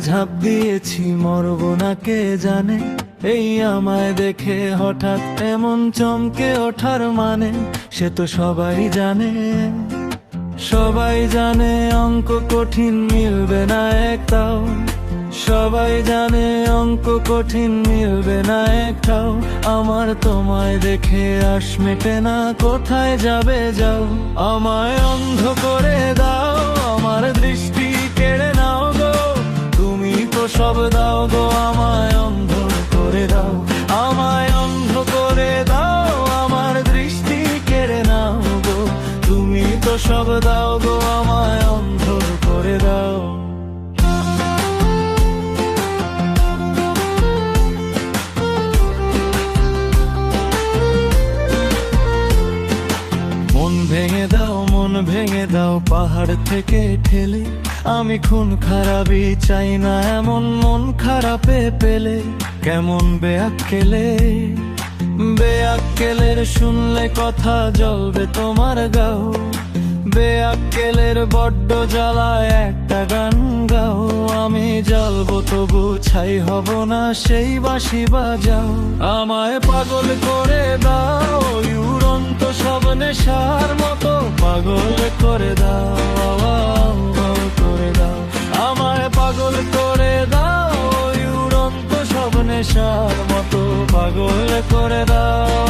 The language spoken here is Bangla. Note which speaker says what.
Speaker 1: ঝাঁপ দিয়েছি, মরব না কে জানে। এই আমায় দেখে হঠাৎ এমন চমকে ওঠার মানে, সে তো সবাই জানে। সবাই জানে অঙ্ক কঠিন, মিলবে না একটাও। সবাই জানে অঙ্ক কঠিন, মিলবে না একটাও। আমার তোমায় দেখে আশ মেটে না, কোথায় যাবে যাও। আমায় অন্ধ করে দাও, আমার দৃষ্টি কেড়ে নাও গো। তুমি তো সব দাও গো, আমায় অন্ধ করে দাও। আমায় অন্ধ করে দাও, আমার দৃষ্টি কেড়ে নাও গো। তুমি তো সব দাও গো, আমায় অন্ধ করে দাও। মন ভেঙে দাও, মন ভেঙে দাও পাহাড় থেকে ঠেলে। আমি খুন খারাপই চাই না এমন মন খারাপে পেলে। কেমন বেয়াক্কেলে, বেয়াক্কেলের শুনলে কথা জ্বলবে তোমার গাও। বেয়াক্কেলের বড্ড জ্বালায় একটা গান গাও। আমি জ্বলবো তবু ছাই হব না, সেই বাঁশি বাজাও। আমায় পাগল করে দাও, উড়ন্ত সব নেশার মতো পাগল করে দাও, করে দাও। আমায় পাগল করে দাও, উড়ন্ত সব নেশার মতো পাগল করে দাও।